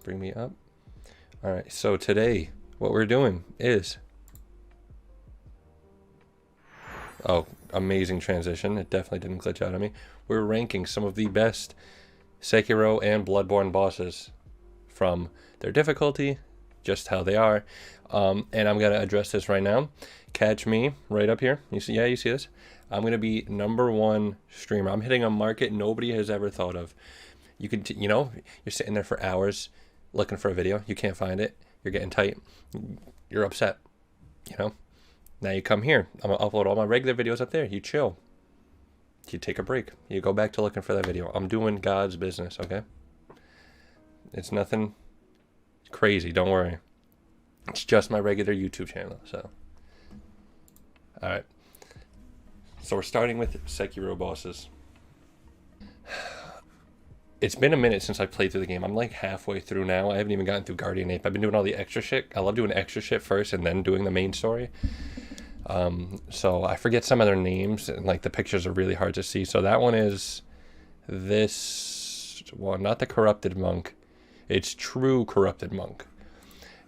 bring me up. All right, so today what we're doing is, oh, amazing transition. It definitely didn't glitch out on me. We're ranking some of the best Sekiro and Bloodborne bosses from their difficulty, just how they are. And I'm gonna address this right now. Catch me right up here. You see, yeah, you see this? I'm gonna be #1 streamer. I'm hitting a market nobody has ever thought of. You can, you know, you're sitting there for hours looking for a video. You can't find it. You're getting tight. You're upset. You know. Now you come here. I'm gonna upload all my regular videos up there. You chill. You take a break. You go back to looking for that video. I'm doing God's business. Okay. It's nothing crazy. Don't worry. It's just my regular YouTube channel. So. All right. So we're starting with Sekiro bosses. It's been a minute since I played through the game. I'm like halfway through now. I haven't even gotten through Guardian Ape. I've been doing all the extra shit. I love doing extra shit first and then doing the main story. So I forget some of their names, and like the pictures are really hard to see. So that one is this one, not the Corrupted Monk. It's True Corrupted Monk.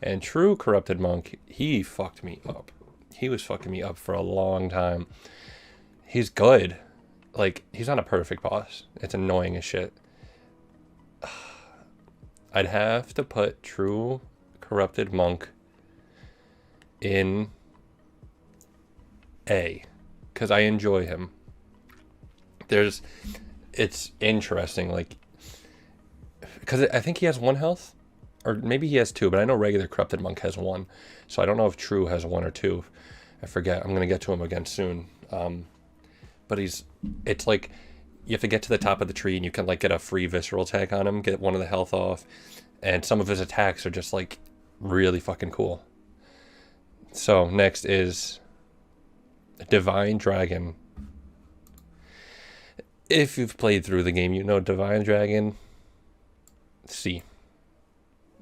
And True Corrupted Monk, he fucked me up. He was fucking me up for a long time. He's good. Like, he's not a perfect boss. It's annoying as shit. I'd have to put True Corrupted Monk in A, because I enjoy him. It's interesting, like, because I think he has 1 health, or maybe he has 2, but I know regular Corrupted Monk has 1, so I don't know if True has 1 or 2. I forget. I'm gonna get to him again soon. But it's like, you have to get to the top of the tree and you can like get a free visceral attack on him, get 1 of the health off, and some of his attacks are just like really fucking cool. So next is Divine Dragon. If you've played through the game, you know Divine Dragon. C.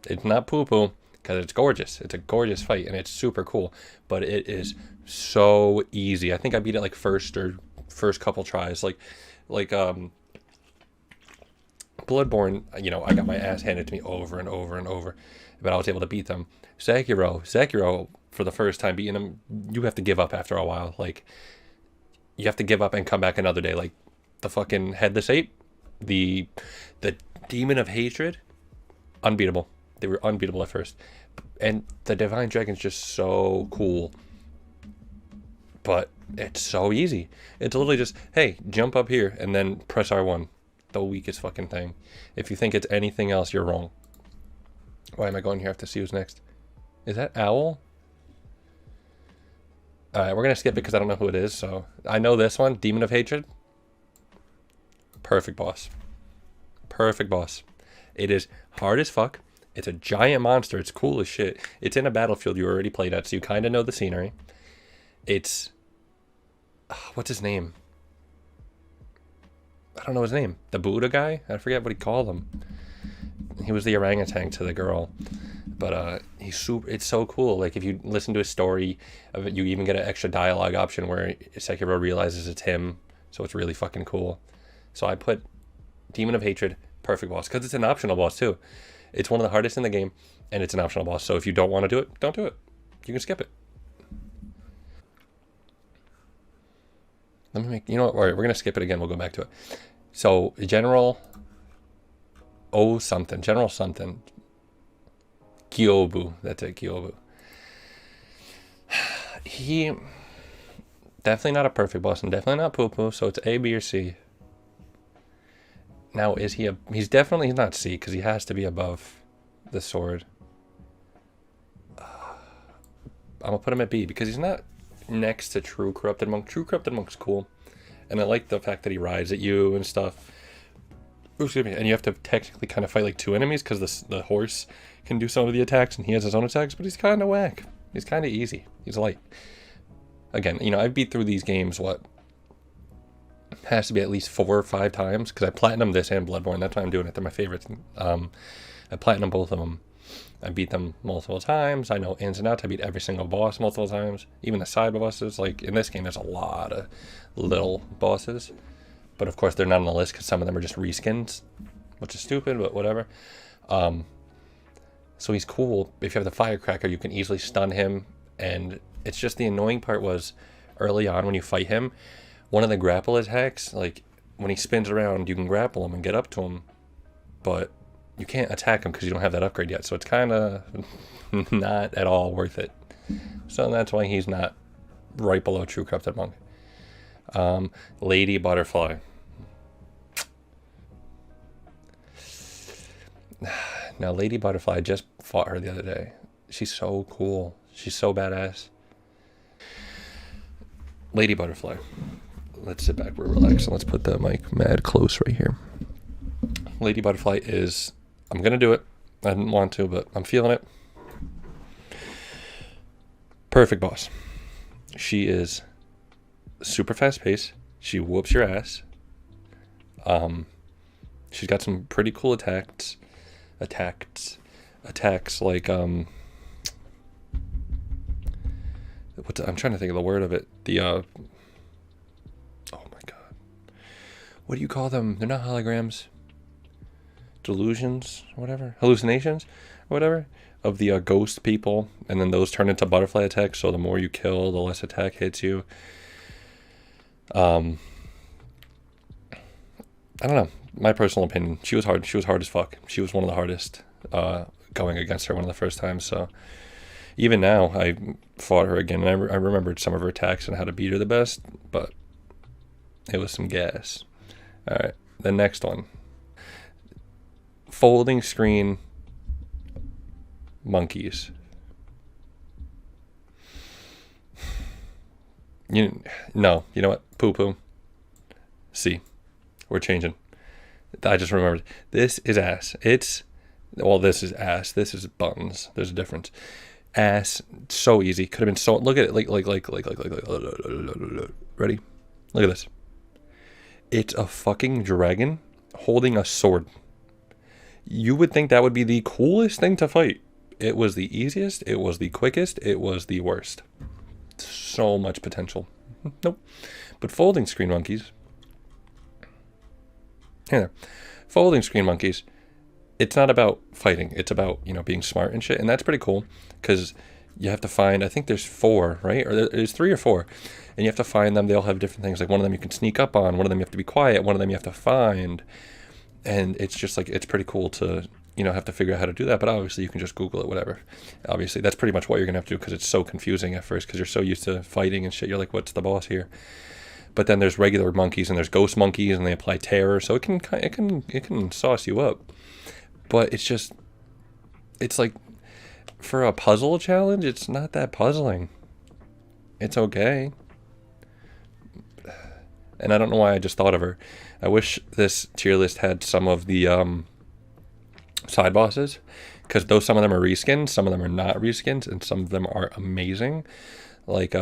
It's not poo-poo, because it's gorgeous. It's a gorgeous fight and it's super cool, but it is so easy. I think I beat it like first couple tries. Like Bloodborne, you know, I got my ass handed to me over and over and over, but I was able to beat them. Sekiro, for the first time beating them, you have to give up after a while. Like, you have to give up and come back another day. Like, the fucking Headless Ape, the Demon of Hatred, unbeatable. They were unbeatable at first. And the Divine Dragon's just so cool. But it's so easy. It's literally just, hey, jump up here and then press R1. The weakest fucking thing. If you think it's anything else, you're wrong. Why am I going here? I have to see who's next. Is that Owl? Alright, we're going to skip it because I don't know who it is. So I know this one, Demon of Hatred. Perfect boss. Perfect boss. It is hard as fuck. It's a giant monster. It's cool as shit. It's in a battlefield you already played at, so you kind of know the scenery. It's... what's his name? I don't know his name. The Buddha guy? I forget what he called him. He was the orangutan to the girl. But it's so cool. Like, if you listen to his story, you even get an extra dialogue option where Sekiro realizes it's him. So it's really fucking cool. So I put Demon of Hatred, perfect boss. Because it's an optional boss too. It's one of the hardest in the game, and it's an optional boss. So if you don't want to do it, don't do it. You can skip it. Let me make, you know what, all right, we're going to skip it again. We'll go back to it. So, General something. Kyobu. That's it, Kyobu. He, definitely not a perfect boss, and definitely not poo-poo, so it's A, B, or C. Now, he's not C, because he has to be above the sword. I'm going to put him at B, because he's not next to True Corrupted Monk. True Corrupted Monk's cool, and I like the fact that he rides at you and stuff. Ooh, excuse me. And you have to technically kind of fight like 2 enemies, because the horse can do some of the attacks and he has his own attacks, but he's kind of whack. He's kind of easy. He's light. Again, you know, I've beat through these games, what has to be at least 4 or 5 times, because I platinum this and Bloodborne. That's why I'm doing it. They're my favorites. I platinum both of them. I beat them multiple times. I know ins and outs. I beat every single boss multiple times. Even the side bosses. Like, in this game, there's a lot of little bosses. But, of course, they're not on the list because some of them are just reskins, which is stupid, but whatever. So he's cool. If you have the firecracker, you can easily stun him. And it's just the annoying part was early on when you fight him, one of the grapple attacks, like when he spins around, you can grapple him and get up to him. But you can't attack him because you don't have that upgrade yet. So it's kind of not at all worth it. So that's why he's not right below True Corrupted Monk. Lady Butterfly. Now, Lady Butterfly, I just fought her the other day. She's so cool. She's so badass. Lady Butterfly. Let's sit back, we're relaxed, and let's put the mic mad close right here. Lady Butterfly is... I'm going to do it. I didn't want to, but I'm feeling it. Perfect boss. She is super fast paced. She whoops your ass. She's got some pretty cool attacks like I'm trying to think of the word of it. Oh my god, what do you call them? They're not holograms. Delusions, whatever, hallucinations, whatever, of the ghost people, and then those turn into butterfly attacks. So the more you kill, the less attack hits you. I don't know. My personal opinion, she was hard. She was hard as fuck. She was one of the hardest going against her one of the first times. So even now, I fought her again, and I remembered some of her attacks and how to beat her the best, but it was some gas. All right, the next one. Folding screen monkeys. You know what? Poo-poo. See, we're changing. I just remembered. This is ass. This is ass. This is buttons. There's a difference. Ass, so easy. Could have been so. Look at it. Like. Ready? Look at this. It's a fucking dragon holding a sword. You would think that would be the coolest thing to fight. It was the easiest. It was the quickest. It was the worst. So much potential. Nope. But folding screen monkeys. Here, folding screen monkeys. It's not about fighting. It's about, being smart and shit. And that's pretty cool because you have to find, I think there's 4, right? Or there's 3 or 4. And you have to find them. They all have different things. Like one of them you can sneak up on. One of them you have to be quiet. One of them you have to find. And it's just like, it's pretty cool to, have to figure out how to do that. But obviously you can just Google it, whatever. Obviously that's pretty much what you're going to have to do because it's so confusing at first because you're so used to fighting and shit. You're like, what's the boss here? But then there's regular monkeys and there's ghost monkeys and they apply terror. So it can sauce you up. But it's like for a puzzle challenge, it's not that puzzling. It's okay. And I don't know why I just thought of her. I wish this tier list had some of the side bosses, because some of them are reskins, some of them are not reskins, and some of them are amazing. Like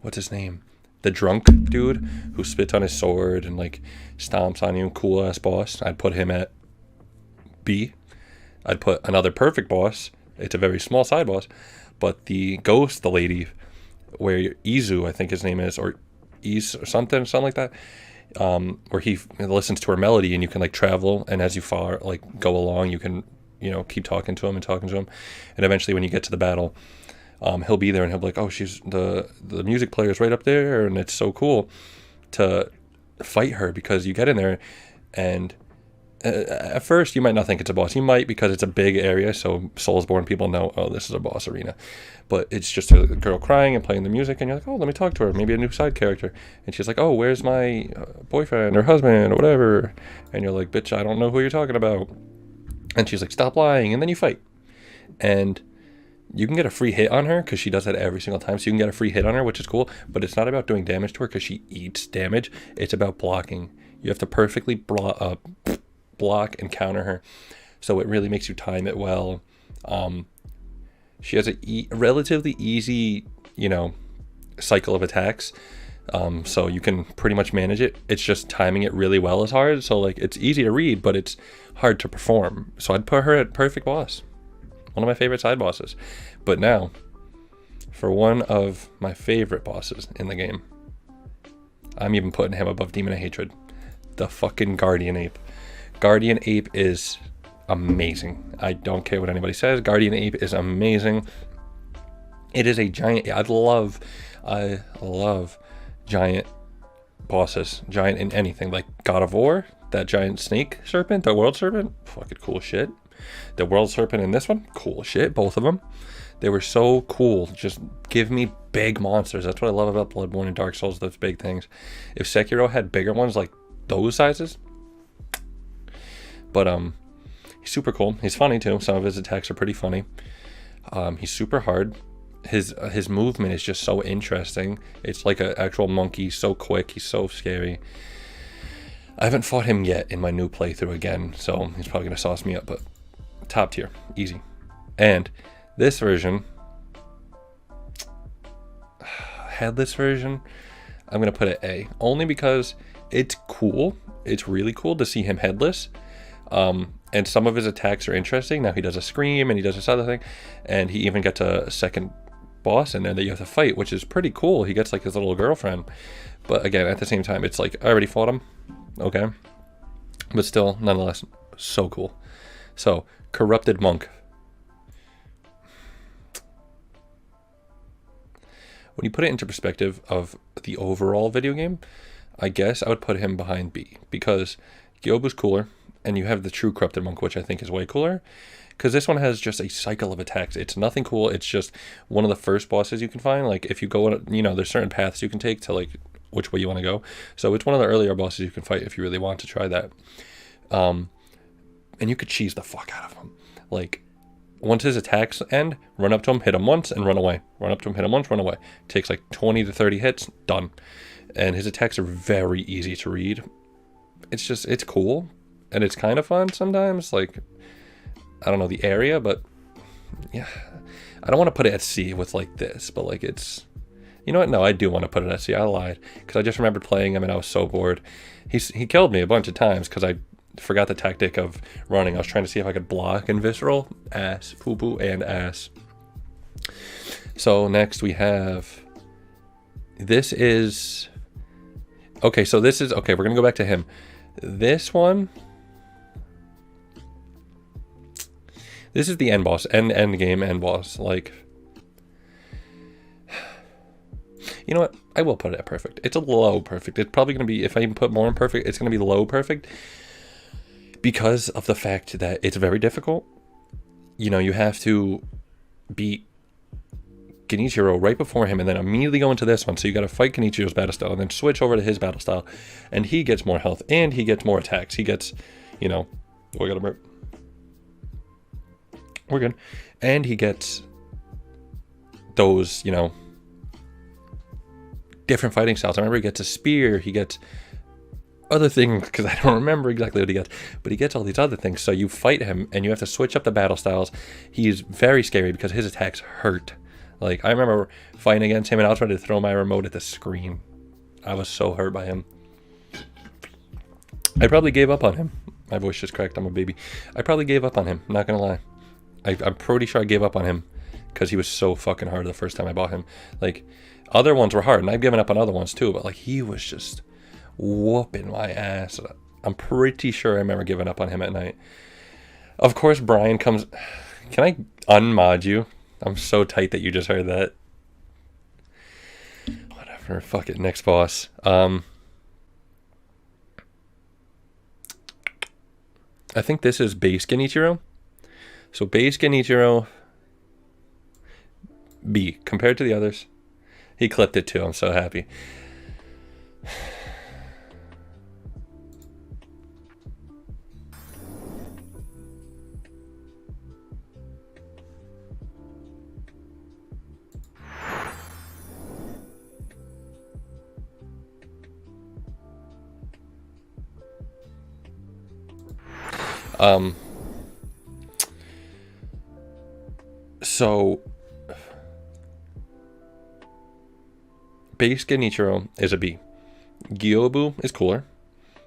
what's his name? The drunk dude who spits on his sword and like stomps on you. Cool ass boss. I'd put him at B. I'd put another perfect boss. It's a very small side boss, but the ghost, the lady, where Izu, I think his name is, or Is or something like that, where he listens to her melody and you can like travel, and as you go along, you can keep talking to him, and eventually when you get to the battle, he'll be there and he'll be like, oh, she's the music player is right up there, and it's so cool to fight her because you get in there and at first you might not think it's a boss. You might, because it's a big area, so Soulsborne people know, oh, this is a boss arena. But it's just a girl crying and playing the music, and you're like, oh, let me talk to her, maybe a new side character. And she's like, oh, where's my boyfriend or husband or whatever? And you're like, bitch, I don't know who you're talking about. And she's like, stop lying. And then you fight, and you can get a free hit on her because she does that every single time. So you can get a free hit on her, which is cool. But it's not about doing damage to her because she eats damage. It's about blocking. You have to perfectly block and counter her. So it really makes you time it well. She has a relatively easy, cycle of attacks. So you can pretty much manage it. It's just timing it really well is hard. So like it's easy to read, but it's hard to perform. So I'd put her at perfect boss. One of my favorite side bosses. But now, for one of my favorite bosses in the game, I'm even putting him above Demon of Hatred. The fucking Guardian Ape. Guardian Ape is amazing. I don't care what anybody says. Guardian Ape is amazing. It is a giant. I love giant bosses. Giant in anything, like God of War. That giant snake serpent, the world serpent, fucking cool shit. The world serpent in this one, cool shit. Both of them, they were so cool. Just give me big monsters. That's what I love about Bloodborne and Dark Souls. Those big things. If Sekiro had bigger ones like those sizes, but he's super cool. He's funny too. Some of his attacks are pretty funny. He's super hard. His movement is just so interesting. It's like an actual monkey. He's so quick. He's so scary. I haven't fought him yet in my new playthrough again, so he's probably going to sauce me up, but top tier, easy. And this version, headless version, I'm going to put it A, only because it's cool. It's really cool to see him headless, and some of his attacks are interesting. Now he does a scream, and he does this other thing, and he even gets a second boss in there that you have to fight, which is pretty cool. He gets like his little girlfriend, but again, at the same time, it's like, I already fought him. Okay, but still, nonetheless, so cool. So, Corrupted Monk. When you put it into perspective of the overall video game, I guess I would put him behind B, because Gyobu's cooler, and you have the true Corrupted Monk, which I think is way cooler, because this one has just a cycle of attacks. It's nothing cool. It's just one of the first bosses you can find. Like, if you go, you know, there's certain paths you can take to, like, which way you want to go. So it's one of the earlier bosses you can fight if you really want to try that. And you could cheese the fuck out of him. Like, once his attacks end, run up to him, hit him once, and run away. Run up to him, hit him once, run away. Takes like 20 to 30 hits, done. And his attacks are very easy to read. It's just, it's cool. And it's kind of fun sometimes. Like, I don't know the area, but yeah. I don't want to put it at C with like this, but like it's... You know what? No, I do want to put it at C. I lied. Because I just remembered playing him and I was so bored. He killed me a bunch of times because I forgot the tactic of running. I was trying to see if I could block and visceral. Ass. Poo-poo and ass. So next we have... This is... Okay, so this is... Okay, we're going to go back to him. This one... This is the end boss. End game end boss. Like... You know what? I will put it at perfect. It's a low perfect. It's probably going to be, if I even put more in perfect, it's going to be low perfect because of the fact that it's very difficult. You know, you have to beat Genichiro right before him and then immediately go into this one. So you got to fight Genichiro's battle style and then switch over to his battle style. And he gets more health and he gets more attacks. He gets, you know, oh, I got to burp. We're good. And he gets those, you know, different fighting styles. I remember he gets a spear, he gets other things, because I don't remember exactly what he gets, but he gets all these other things. So you fight him and you have to switch up the battle styles. He's very scary because his attacks hurt. Like, I remember fighting against him and I was ready to throw my remote at the screen. I was so hurt by him. I probably gave up on him. My voice just cracked. I'm a baby. I probably gave up on him, not gonna lie. I'm pretty sure I gave up on him because he was so fucking hard the first time I bought him. Like, other ones were hard, and I've given up on other ones too, but like, he was just whooping my ass. I'm pretty sure I remember giving up on him at night. Of course, Brian comes... Can I unmod you? I'm so tight that you just heard that. Whatever, fuck it, next boss. I think this is base Genichiro. So base Genichiro, B, compared to the others. He clipped it too, I'm so happy. So base Genichiro is a B. Gyobu is cooler.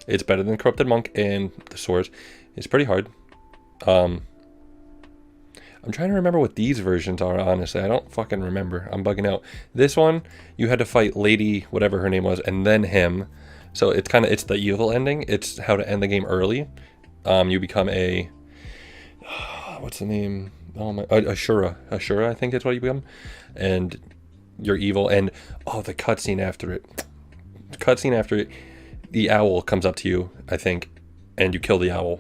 It's better than Corrupted Monk and the swords. It's pretty hard. I'm trying to remember what these versions are, honestly. I don't fucking remember. I'm bugging out. This one, you had to fight Lady, whatever her name was, and then him. So it's kind of, it's the evil ending. It's how to end the game early. You become a what's the name? Oh my, Ashura. Ashura, I think is what you become, and you're evil. And the cutscene after it. The owl comes up to you, I think, and you kill the owl,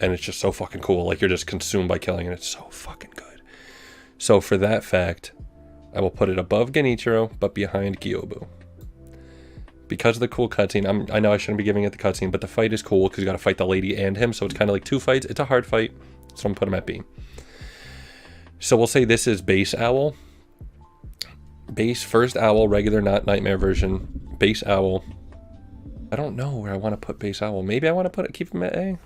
and it's just so fucking cool. Like you're just consumed by killing, and it's so fucking good. So for that fact, I will put it above Genichiro, but behind Gyobu. Because of the cool cutscene, I know I shouldn't be giving it the cutscene, but the fight is cool because you got to fight the lady and him, so it's kind of like two fights. It's a hard fight, so I'm gonna put him at B. So we'll say this is base owl. Base first owl, regular, not nightmare version. Base owl. I don't know where I want to put base owl. Maybe I want to keep him at A.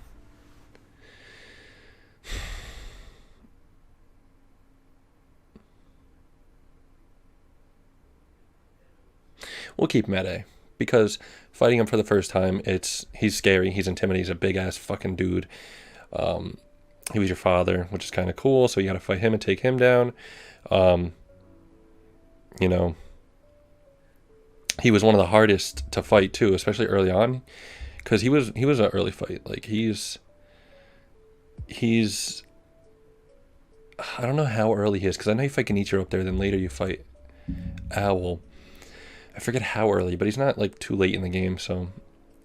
We'll keep him at A. Because fighting him for the first time, he's scary, he's intimidating, he's a big ass fucking dude. He was your father, which is kind of cool, so you gotta fight him and take him down. You know, he was one of the hardest to fight too, especially early on, because he was an early fight. Like he's I don't know how early he is, because I know you fight Genichiro up there, then later you fight Owl. I forget how early, but he's not like too late in the game, so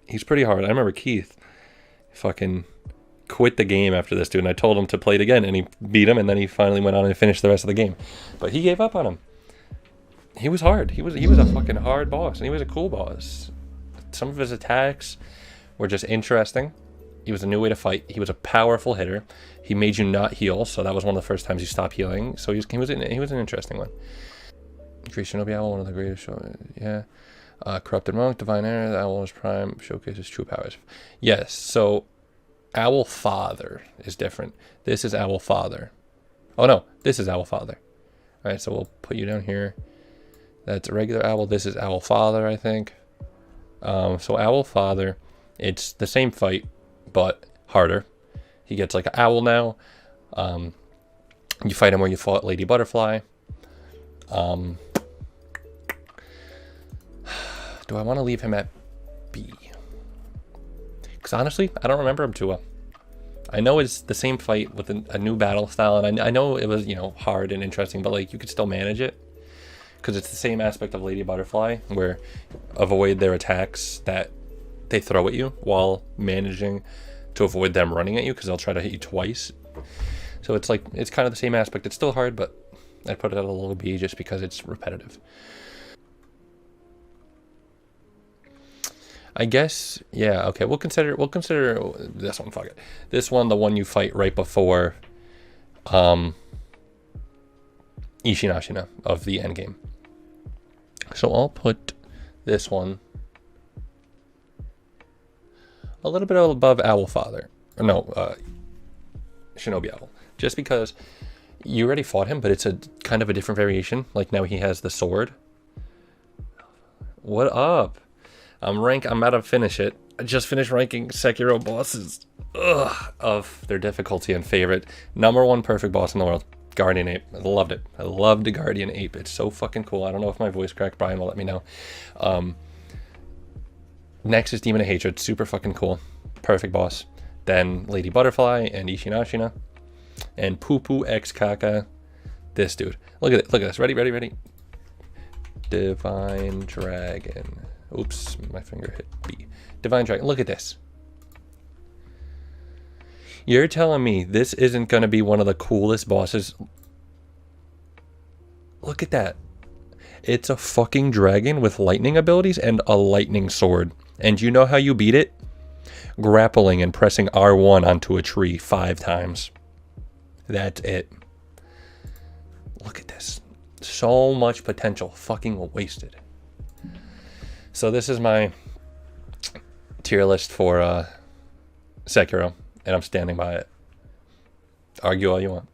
he's pretty hard. I remember Keith fucking quit the game after this dude, and I told him to play it again, and he beat him, and then he finally went on and finished the rest of the game. But he gave up on him. He was hard. He was a fucking hard boss, and he was a cool boss. Some of his attacks were just interesting. He was a new way to fight. He was a powerful hitter. He made you not heal, so that was one of the first times you stopped healing. So he was an interesting one. Great Shinobi Owl, one of the greatest show. Yeah. Corrupted Monk, Divine Error, the Owl is Prime, showcases true powers. Yes, so Owl Father is different. This is Owl Father. Oh no, this is Owl Father. Alright, so we'll put you down here. That's a regular Owl. This is Owl Father, I think. So Owl Father, it's the same fight, but harder. He gets like an owl now. You fight him where you fought Lady Butterfly. Do I want to leave him at B? Because honestly, I don't remember him too well. I know it's the same fight with a new battle style, and I know it was, hard and interesting, but like you could still manage it. Because it's the same aspect of Lady Butterfly, where avoid their attacks that they throw at you while managing to avoid them running at you, because they'll try to hit you twice. So it's like, it's kind of the same aspect. It's still hard, but I put it at a low B just because it's repetitive. I guess, yeah, okay, we'll consider this one, fuck it. This one, the one you fight right before Ishinashina of the endgame. So I'll put this one a little bit above Owl Father. Or no, Shinobi Owl. Just because you already fought him, but it's a kind of a different variation. Like now he has the sword. What up? I'm about to finish it. I just finished ranking Sekiro bosses of their difficulty and favorite. #1 perfect boss in the world. Guardian Ape. I loved it. I loved the Guardian Ape. It's so fucking cool. I don't know if my voice cracked. Brian will let me know. Next is Demon of Hatred. Super fucking cool. Perfect boss. Then Lady Butterfly and Ishinashina. And Poo Poo X Kaka. This dude. Look at it. Look at this. Ready? Divine Dragon. Oops, my finger hit B. Divine Dragon. Look at this. You're telling me this isn't going to be one of the coolest bosses? Look at that. It's a fucking dragon with lightning abilities and a lightning sword. And you know how you beat it? Grappling and pressing R1 onto a tree 5 times. That's it. Look at this. So much potential fucking wasted. So this is my tier list for Sekiro, and I'm standing by it. Argue all you want.